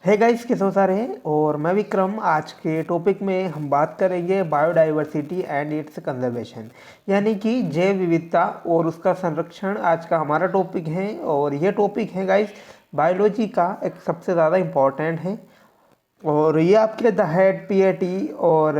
है गाइस, कैसे हो सारे हैं। और मैं विक्रम। आज के टॉपिक में हम बात करेंगे बायोडाइवर्सिटी एंड इट्स कंजर्वेशन, यानी कि जैव विविधता और उसका संरक्षण आज का हमारा टॉपिक है। और ये टॉपिक है गाइस बायोलॉजी का एक सबसे ज़्यादा इम्पॉर्टेंट है। और ये आपके द हेड पीएटी और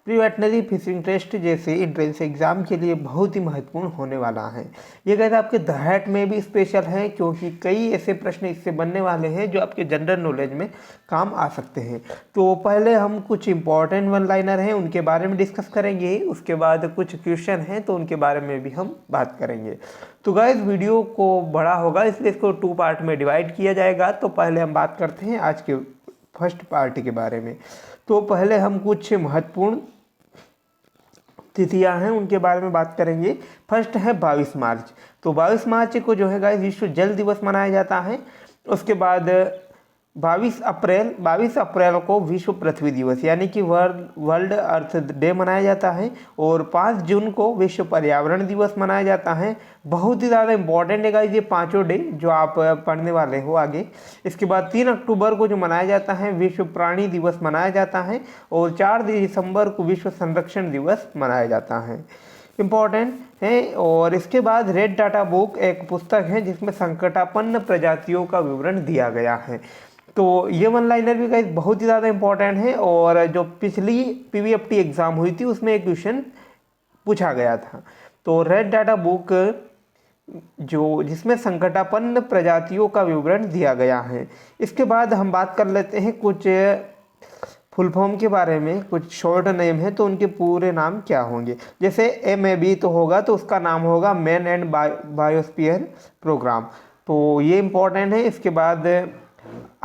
प्री वेटनरी फिशिंग टेस्ट जैसे इंट्रेंस एग्ज़ाम के लिए बहुत ही महत्वपूर्ण होने वाला है। ये कहते आपके द हेड में भी स्पेशल है, क्योंकि कई ऐसे प्रश्न इससे बनने वाले हैं जो आपके जनरल नॉलेज में काम आ सकते हैं। तो पहले हम कुछ इंपॉर्टेंट वन लाइनर हैं उनके बारे में डिस्कस करेंगे, उसके बाद कुछ क्वेश्चन हैं तो उनके बारे में भी हम बात करेंगे। तो गाइस वीडियो को बड़ा होगा, इसलिए इसको 2 पार्ट में डिवाइड किया जाएगा। तो पहले हम बात करते हैं आज के फर्स्ट पार्ट के बारे में। तो पहले हम कुछ महत्वपूर्ण तिथियां हैं उनके बारे में बात करेंगे। फर्स्ट है 22 मार्च। तो 22 मार्च को जो है गाइस विश्व जल दिवस मनाया जाता है। उसके बाद 22 अप्रैल को विश्व पृथ्वी दिवस यानी कि वर्ल्ड अर्थ डे मनाया जाता है। और 5 जून को विश्व पर्यावरण दिवस मनाया जाता है। बहुत ही ज़्यादा इंपॉर्टेंट है गाइस ये पांचों डे जो आप पढ़ने वाले हो आगे। इसके बाद 3 अक्टूबर को जो मनाया जाता है विश्व प्राणी दिवस मनाया जाता है। और 4 दिसंबर को विश्व संरक्षण दिवस मनाया जाता है। इम्पॉर्टेंट है। और इसके बाद रेड डाटा बुक एक पुस्तक है जिसमें संकटापन्न प्रजातियों का विवरण दिया गया है। तो ये वन लाइनर भी गाइस बहुत ही ज़्यादा इंपॉर्टेंट है। और जो पिछली पीवीएफटी एग्ज़ाम हुई थी उसमें एक क्वेश्चन पूछा गया था। तो रेड डाटा बुक जो जिसमें संकटापन्न प्रजातियों का विवरण दिया गया है। इसके बाद हम बात कर लेते हैं कुछ फुल फॉर्म के बारे में। कुछ शॉर्ट नेम है तो उनके पूरे नाम क्या होंगे। जैसे MAB तो होगा तो उसका नाम होगा मैन एंड बायोस्फीयर प्रोग्राम। तो ये इम्पोर्टेंट है। इसके बाद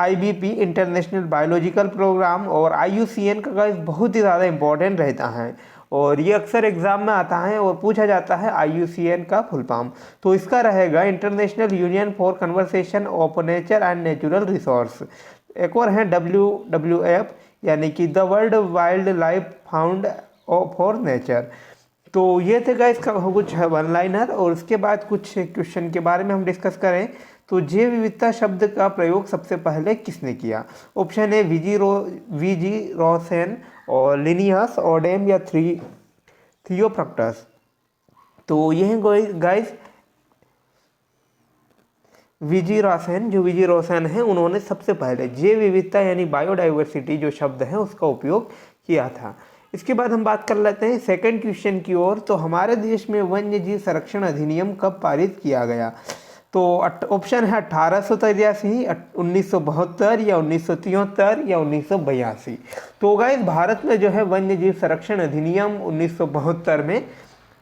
IBP इंटरनेशनल बायोलॉजिकल प्रोग्राम और IUCN का गाइस बहुत ही ज़्यादा इंपॉर्टेंट रहता है। और ये अक्सर एग्जाम में आता है और पूछा जाता है IUCN का फुल फॉर्म। तो इसका रहेगा international union for conversation of nature and natural resource. एक और है WWF यानी कि the world wild life found for nature. तो ये थे गाइस का कुछ वन लाइनर। और उसके बाद कुछ क्वेश्चन के बारे में हम डिस्कस करें। तो जैव विविधता शब्द का प्रयोग सबसे पहले किसने किया। ऑप्शन है VG रोसेन और लिनियस ओडेम या थियोफ्रक्टस। तो ये हैं गाइस VG रोसेन है, उन्होंने सबसे पहले जैव विविधता यानी बायोडाइवर्सिटी जो शब्द है उसका उपयोग किया था। इसके बाद हम बात कर लेते हैं सेकंड क्वेश्चन की ओर। तो हमारे देश में वन्य जीव संरक्षण अधिनियम कब पारित किया गया। तो ऑप्शन है 1883, 1972 या 1973 या 1982। तो गाइस भारत में जो है वन्य जीव संरक्षण अधिनियम 1972 में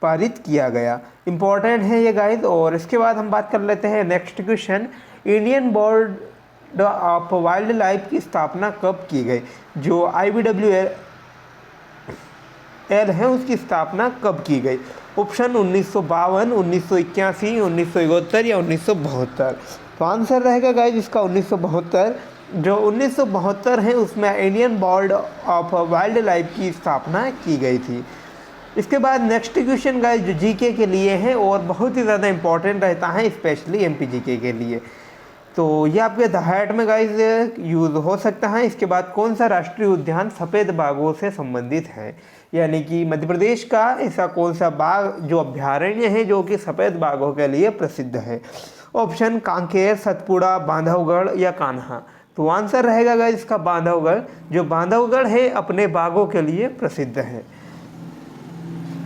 पारित किया गया। इंपॉर्टेंट है ये गाइस। और इसके बाद हम बात कर लेते हैं next question. Indian board of wild life की स्थापना कब की गई। जो IBWL है उसकी स्थापना कब की गई। ऑप्शन 1952, 1981, 1971 या 1972। तो आंसर रहेगा गाइस इसका 1972। जो 1972 है उसमें Indian board of wild life की स्थापना की गई थी। इसके बाद नेक्स्ट क्वेश्चन गाइस जो GK के लिए है और बहुत ही ज़्यादा इंपॉर्टेंट रहता है, स्पेशली MPGK के लिए। तो ये आपके द हेड में गाइस यूज़ हो सकता है। इसके बाद कौन सा राष्ट्रीय उद्यान सफ़ेद बाघों से संबंधित है, यानी कि मध्य प्रदेश का ऐसा कौन सा बाघ जो अभ्यारण्य है जो कि सफ़ेद बाघों के लिए प्रसिद्ध है। ऑप्शन कांकेर, सतपुड़ा, बांधवगढ़ या कान्हा। तो आंसर रहेगा गाइस इसका बांधवगढ़। जो बांधवगढ़ है अपने बाघों के लिए प्रसिद्ध है।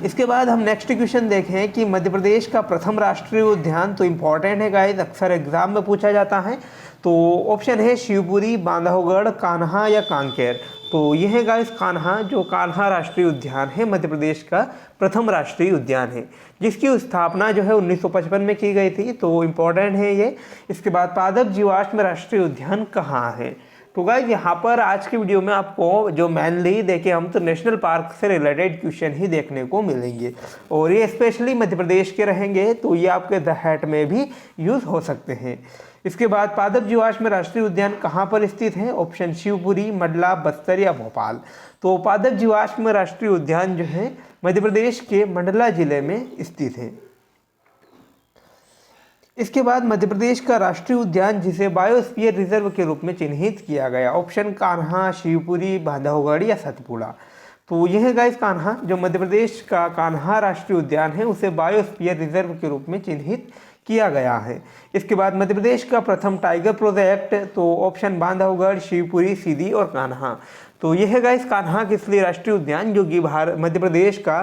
इसके बाद हम नेक्स्ट क्वेश्चन देखें कि मध्य प्रदेश का प्रथम राष्ट्रीय उद्यान। तो इम्पॉर्टेंट है गाइस, अक्सर एग्जाम में पूछा जाता है। तो ऑप्शन है शिवपुरी, बांधवगढ़, कान्हा या कांकेर। तो यह है गाइस कान्हा। जो कान्हा राष्ट्रीय उद्यान है मध्य प्रदेश का प्रथम राष्ट्रीय उद्यान है, जिसकी स्थापना जो है 1955 में की गई थी। तो इम्पॉर्टेंट है ये। इसके बाद पादप जीवाश्म राष्ट्रीय उद्यान कहाँ है। तो गाइस यहाँ पर आज की वीडियो में आपको जो मेनली देखें हम तो नेशनल पार्क से रिलेटेड क्वेश्चन ही देखने को मिलेंगे। और ये स्पेशली मध्य प्रदेश के रहेंगे, तो ये आपके द हेट में भी यूज़ हो सकते हैं। इसके बाद पादप जीवाश्म राष्ट्रीय उद्यान कहाँ पर स्थित है। ऑप्शन शिवपुरी, मंडला, बस्तर या भोपाल। तो पादप जीवाश्म राष्ट्रीय उद्यान जो है मध्य प्रदेश के मंडला जिले में स्थित है। इसके बाद मध्य प्रदेश का राष्ट्रीय उद्यान जिसे बायोस्फीयर रिजर्व के रूप में चिन्हित किया गया, ऑप्शन कान्हा, शिवपुरी, बांधवगढ़ या सतपुड़ा। तो यह गाइस कान्हा, जो मध्य प्रदेश का कान्हा राष्ट्रीय उद्यान है उसे बायोस्फीयर रिजर्व के रूप में चिन्हित किया गया है। इसके बाद मध्य प्रदेश का प्रथम टाइगर प्रोजेक्ट, तो ऑप्शन बांधवगढ़, शिवपुरी, सीधी और कान्हा। तो यह है गाइस कान्हा किसली राष्ट्रीय उद्यान, जो कि मध्य प्रदेश का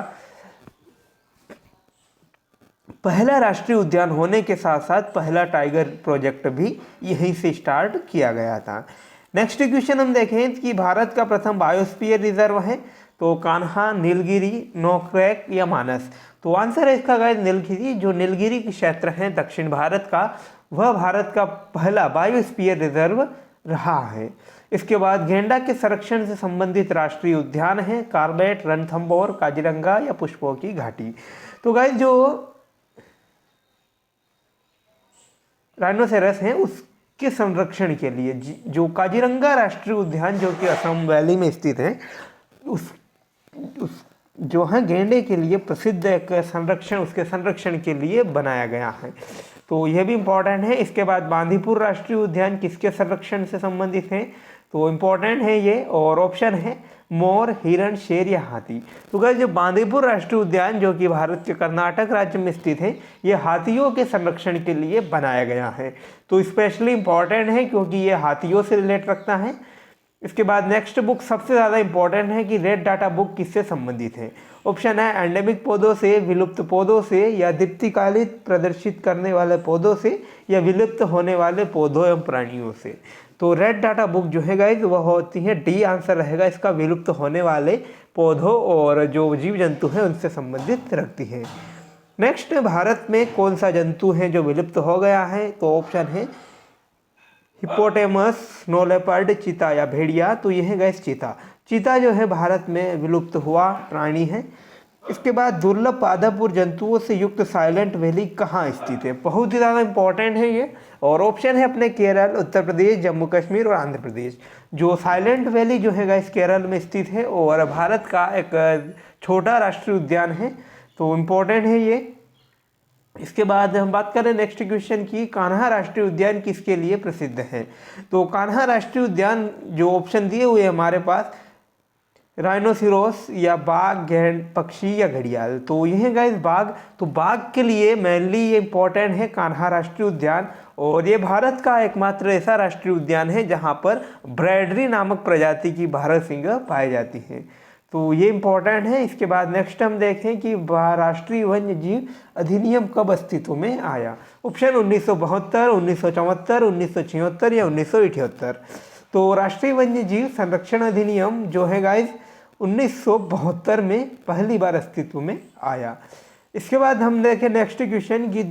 पहला राष्ट्रीय उद्यान होने के साथ साथ पहला टाइगर प्रोजेक्ट भी यहीं से स्टार्ट किया गया था। नेक्स्ट क्वेश्चन हम देखें कि भारत का प्रथम बायोस्फीयर रिजर्व है, तो कान्हा, नीलगिरी, नोकरेक या मानस। तो आंसर है इसका गाइस नीलगिरी। जो नीलगिरी क्षेत्र है दक्षिण भारत का, वह भारत का पहला बायोस्फीयर रिजर्व रहा है। इसके बाद गेंडा के संरक्षण से संबंधित राष्ट्रीय उद्यान है कॉर्बेट, रणथंभौर, काजीरंगा या पुष्पों की घाटी। तो गाइस जो राइनोसेरस हैं उसके संरक्षण के लिए जो काजीरंगा राष्ट्रीय उद्यान जो कि असम वैली में स्थित है, उस जो है गेंडे के लिए प्रसिद्ध एक संरक्षण, उसके संरक्षण के लिए बनाया गया है। तो यह भी इम्पोर्टेंट है। इसके बाद बांदीपुर राष्ट्रीय उद्यान किसके संरक्षण से संबंधित है, तो इम्पोर्टेंट है ये, और ऑप्शन है मोर, हिरण, शेर या हाथी। तो गाइस जो बांदीपुर राष्ट्रीय उद्यान जो कि भारत के कर्नाटक राज्य में स्थित है, ये हाथियों के संरक्षण के लिए बनाया गया है। तो स्पेशली इम्पॉर्टेंट है क्योंकि ये हाथियों से रिलेट रखता है। इसके बाद नेक्स्ट बुक सबसे ज़्यादा इंपॉर्टेंट है कि रेड डाटा बुक किससे संबंधित है। ऑप्शन है एंडेमिक पौधों से, विलुप्त पौधों से, या दीप्तिकालित प्रदर्शित करने वाले पौधों से, या विलुप्त होने वाले पौधों एवं प्राणियों से। तो रेड डाटा बुक जो है गाइस वह होती है, डी आंसर रहेगा इसका, विलुप्त होने वाले पौधों और जो जीव जंतु हैं उनसे संबंधित रखती है। नेक्स्ट, भारत में कौन सा जंतु है जो विलुप्त हो गया है, तो ऑप्शन है हिपोटेमस, स्नो लेपर्ड, चीता या भेड़िया। तो यह है गाइस चीता। चीता जो है भारत में विलुप्त हुआ प्राणी है। इसके बाद दुर्लभ पादप जंतुओं से युक्त साइलेंट वैली कहाँ स्थित है, बहुत ही ज़्यादा इंपॉर्टेंट है ये, और ऑप्शन है अपने केरल, उत्तर प्रदेश, जम्मू कश्मीर और आंध्र प्रदेश। जो साइलेंट वैली जो है गाइस केरल में स्थित है और भारत का एक छोटा राष्ट्रीय उद्यान है, तो इम्पोर्टेंट है ये। इसके बाद हम बात करें नेक्स्ट क्वेश्चन की, कान्हा राष्ट्रीय उद्यान किसके लिए प्रसिद्ध है। तो कान्हा राष्ट्रीय उद्यान जो ऑप्शन दिए हुए हमारे पास, राइनोसिरोस या बाघ, गैंड, पक्षी या घड़ियाल। तो यह गाइस बाघ, तो बाघ के लिए मेनली ये इंपॉर्टेंट है कान्हा राष्ट्रीय उद्यान, और ये भारत का एकमात्र ऐसा राष्ट्रीय उद्यान है जहाँ पर ब्रैडरी नामक प्रजाति की भारत सिंह पाई जाती है। तो ये इम्पोर्टेंट है। इसके बाद नेक्स्ट हम देखें कि राष्ट्रीय वन्य जीव अधिनियम कब अस्तित्व में आया। ऑप्शन 1972, 1974, 1976 या 1978। तो राष्ट्रीय वन्य जीव संरक्षण अधिनियम जो है गाइस 1972 में पहली बार अस्तित्व में आया। इसके बाद हम देखें नेक्स्ट क्वेश्चन कि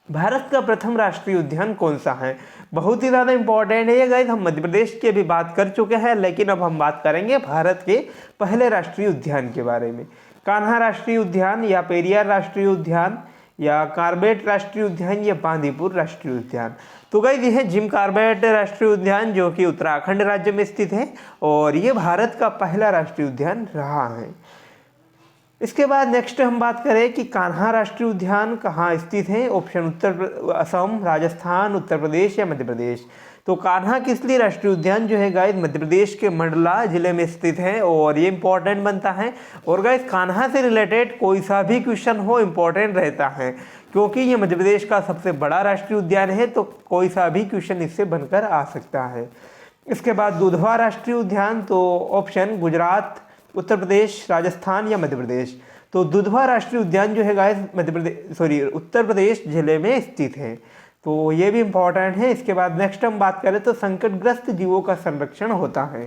भारत का प्रथम राष्ट्रीय उद्यान कौन सा है, बहुत ही ज़्यादा इंपॉर्टेंट है ये गाइस। हम मध्य प्रदेश की भी बात कर चुके हैं, लेकिन अब हम बात करेंगे भारत के पहले राष्ट्रीय उद्यान के बारे में। कान्हा राष्ट्रीय उद्यान या पेरियार राष्ट्रीय उद्यान या कॉर्बेट राष्ट्रीय उद्यान या बांदीपुर राष्ट्रीय उद्यान। तो गाइस ये है जिम कॉर्बेट राष्ट्रीय उद्यान जो कि उत्तराखंड राज्य में स्थित है और ये भारत का पहला राष्ट्रीय उद्यान रहा है। इसके बाद नेक्स्ट हम बात करें कि कान्हा राष्ट्रीय उद्यान कहाँ स्थित है। ऑप्शन असम, राजस्थान, उत्तर प्रदेश या मध्य प्रदेश। तो कान्हा किसली राष्ट्रीय उद्यान जो है गाइस मध्य प्रदेश के मंडला जिले में स्थित है और ये इंपॉर्टेंट बनता है। और गाइस कान्हा से रिलेटेड कोई सा भी क्वेश्चन हो इंपॉर्टेंट रहता है, क्योंकि ये मध्य प्रदेश का सबसे बड़ा राष्ट्रीय उद्यान है, तो कोई सा भी क्वेश्चन इससे बनकर आ सकता है। इसके बाद दुधवा राष्ट्रीय उद्यान, तो ऑप्शन गुजरात, उत्तर प्रदेश, राजस्थान या मध्य प्रदेश। तो दुधवा राष्ट्रीय उद्यान जो है गाइस उत्तर प्रदेश जिले में स्थित है, तो ये भी इम्पॉर्टेंट है। इसके बाद नेक्स्ट हम बात करें तो संकटग्रस्त जीवों का संरक्षण होता है।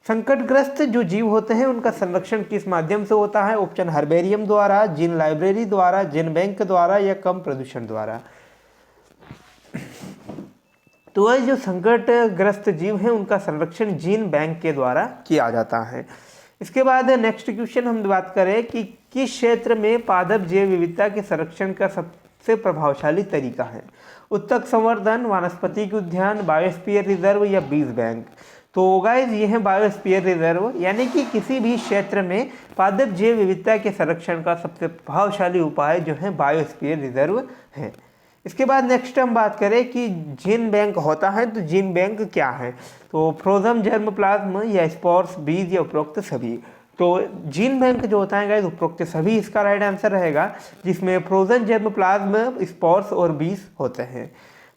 संकटग्रस्त जो जीव होते हैं उनका संरक्षण किस माध्यम से होता है। ऑप्शन हर्बेरियम द्वारा, जीन लाइब्रेरी द्वारा, जीन बैंक द्वारा या कम प्रदूषण द्वारा। तो वह जो संकटग्रस्त जीव हैं उनका संरक्षण जीन बैंक के द्वारा किया जाता है। इसके बाद नेक्स्ट क्वेश्चन हम बात करें कि किस क्षेत्र में पादप जैव विविधता के संरक्षण का सबसे प्रभावशाली तरीका है। उत्तक संवर्धन, वनस्पतिक उद्यान, बायोस्फीयर रिजर्व या बीज बैंक। तो गाइज ये है बायोस्फीयर रिजर्व, यानी कि किसी भी क्षेत्र में पादप जैव विविधता के संरक्षण का सबसे प्रभावशाली उपाय जो है बायोस्फीयर रिजर्व है। इसके बाद नेक्स्ट हम बात करें कि जीन बैंक होता है, तो जीन बैंक क्या है? तो फ्रोजन जर्म प्लाज्म या स्पोर्स बीज या उपरोक्त सभी। तो जीन बैंक जो होता है गाइस उपरोक्त सभी इसका राइट आंसर रहेगा, जिसमें फ्रोजन जर्म प्लाज्म, स्पोर्स और बीज होते हैं।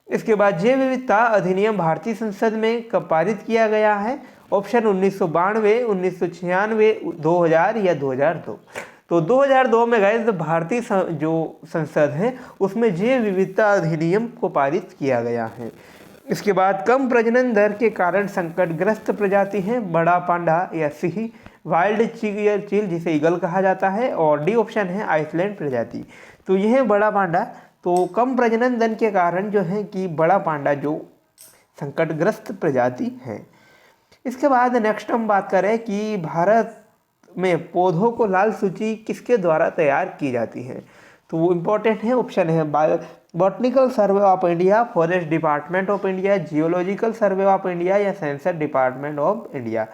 इसके बाद जैव विविधता अधिनियम भारतीय संसद में कब पारित किया गया है? ऑप्शन 1992, 1996, 2000 या 2002। तो 2002 में गाइस भारतीय जो संसद है उसमें जैव विविधता अधिनियम को पारित किया गया है। इसके बाद कम प्रजनन दर के कारण संकटग्रस्त प्रजाति हैं बड़ा पांडा या सिंह, वाइल्ड चील जिसे ईगल कहा जाता है, और डी ऑप्शन है आइसलैंड प्रजाति। तो यह है बड़ा पांडा। तो कम प्रजनन दर के कारण जो है कि बड़ा पांडा जो संकटग्रस्त प्रजाति है। इसके बाद नेक्स्ट हम बात करें कि भारत में पौधों को लाल सूची किसके द्वारा तैयार की जाती है? तो वो इम्पोर्टेंट है, ऑप्शन है botanical survey of India, forest department of India, geological survey of India या सेंसस डिपार्टमेंट ऑफ इंडिया।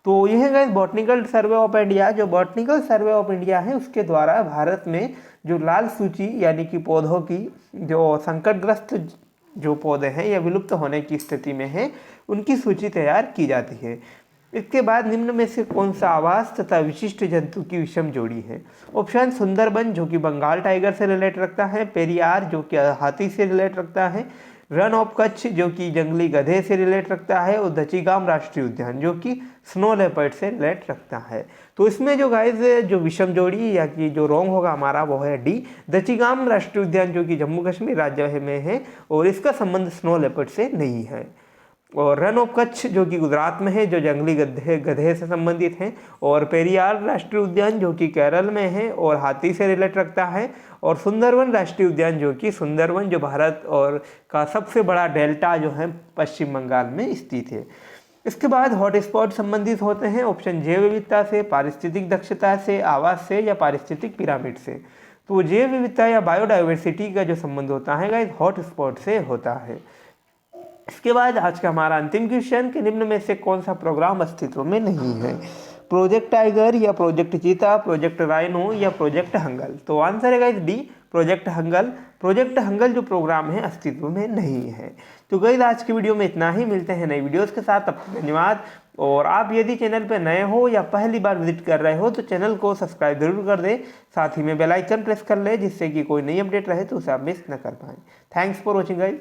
तो यह है बॉटनिकल सर्वे ऑफ इंडिया। जो बॉटनिकल सर्वे ऑफ इंडिया है उसके द्वारा भारत में जो लाल सूची यानी कि पौधों की जो संकटग्रस्त जो पौधे हैं या विलुप्त होने की स्थिति में हैं उनकी सूची तैयार की जाती है। इसके बाद निम्न में से कौन सा आवास तथा विशिष्ट जंतु की विषम जोड़ी है? ऑप्शन सुंदरबन जो कि बंगाल टाइगर से रिलेट रखता है, पेरियार जो कि हाथी से रिलेट रखता है, रन ऑफ कच्छ जो कि जंगली गधे से रिलेट रखता है, और दचीगाम राष्ट्रीय उद्यान जो कि स्नो लेपर्ड से रिलेट रखता है। तो इसमें जो गाइज जो विषम जोड़ी या कि जो रॉन्ग होगा हमारा वो है डी, दचीगाम राष्ट्रीय उद्यान जो कि जम्मू कश्मीर राज्य में है और इसका संबंध स्नो लेपर्ड से नहीं है। और रन ऑफ कच्छ जो कि गुजरात में है जो जंगली गधे से संबंधित हैं, और पेरियार राष्ट्रीय उद्यान जो कि केरल में है और हाथी से रिलेट रखता है, और सुंदरवन राष्ट्रीय उद्यान जो कि सुंदरवन जो भारत और का सबसे बड़ा डेल्टा जो है पश्चिम बंगाल में स्थित है। इसके बाद हॉटस्पॉट संबंधित होते हैं ऑप्शन जैव विविधता से, पारिस्थितिक दक्षता से, आवास से या पारिस्थितिक पिरामिड से। तो जैव विविधता या बायोडाइवर्सिटी का जो संबंध होता है गाइस हॉटस्पॉट से होता है। इसके बाद आज का हमारा अंतिम क्वेश्चन कि निम्न में से कौन सा प्रोग्राम अस्तित्व में नहीं है? प्रोजेक्ट टाइगर या प्रोजेक्ट चीता, प्रोजेक्ट राइनो या प्रोजेक्ट हंगल। तो आंसर है guys D, project Hangal. Project Hangal जो प्रोग्राम है अस्तित्व में नहीं है। तो गाइस आज की वीडियो में इतना ही, मिलते हैं नई वीडियोस के साथ। तब तक धन्यवाद। और आप यदि चैनल पर नए हो या पहली बार विजिट कर रहे हो तो चैनल को सब्सक्राइब जरूर कर दें, साथ ही में बेल आइकन प्रेस कर ले जिससे कि कोई नई अपडेट रहे तो उसे आप मिस न कर पाएँ। Thanks for watching guys.